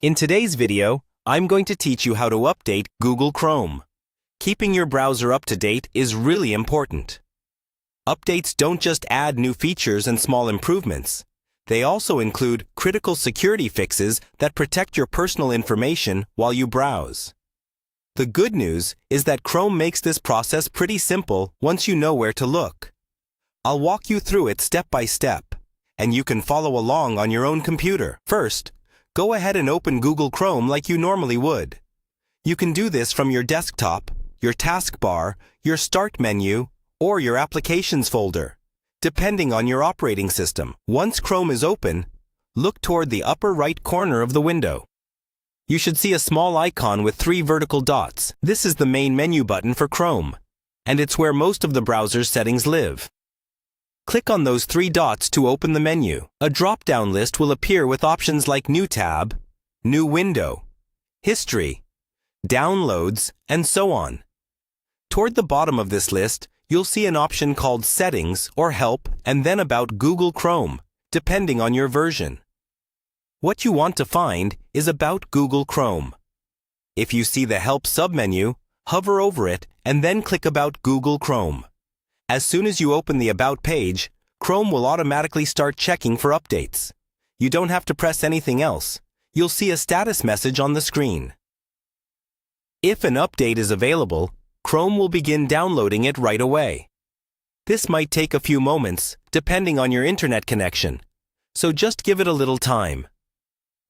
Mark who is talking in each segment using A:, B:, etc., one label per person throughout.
A: In today's video, I'm going to teach you how to update Google Chrome. Keeping your browser up to date is really important. Updates don't just add new features and small improvements. They also include critical security fixes that protect your personal information while you browse. The good news is that Chrome makes this process pretty simple once you know where to look. I'll walk you through it step by step, and you can follow along on your own computer. First, go ahead and open Google Chrome like you normally would. You can do this from your desktop, your taskbar, your Start menu, or your Applications folder, depending on your operating system. Once Chrome is open, look toward the upper right corner of the window. You should see a small icon with 3 vertical dots. This is the main menu button for Chrome, and it's where most of the browser's settings live. Click on those 3 dots to open the menu. A drop-down list will appear with options like New Tab, New Window, History, Downloads, and so on. Toward the bottom of this list, you'll see an option called Settings or Help and then About Google Chrome, depending on your version. What you want to find is About Google Chrome. If you see the Help submenu, hover over it and then click About Google Chrome. As soon as you open the About page, Chrome will automatically start checking for updates. You don't have to press anything else. You'll see a status message on the screen. If an update is available, Chrome will begin downloading it right away. This might take a few moments, depending on your internet connection, so just give it a little time.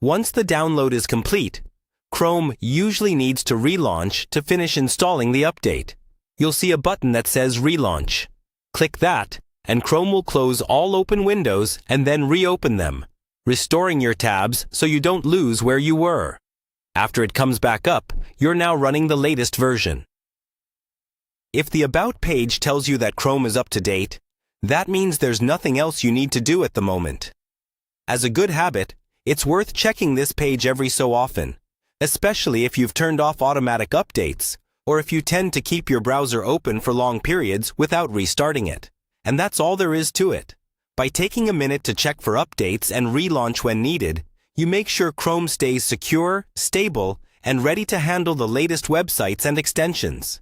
A: Once the download is complete, Chrome usually needs to relaunch to finish installing the update. You'll see a button that says Relaunch. Click that, and Chrome will close all open windows and then reopen them, restoring your tabs so you don't lose where you were. After it comes back up, you're now running the latest version. If the About page tells you that Chrome is up to date, that means there's nothing else you need to do at the moment. As a good habit, it's worth checking this page every so often, especially if you've turned off automatic updates, or if you tend to keep your browser open for long periods without restarting it. And that's all there is to it. By taking a minute to check for updates and relaunch when needed, you make sure Chrome stays secure, stable, and ready to handle the latest websites and extensions.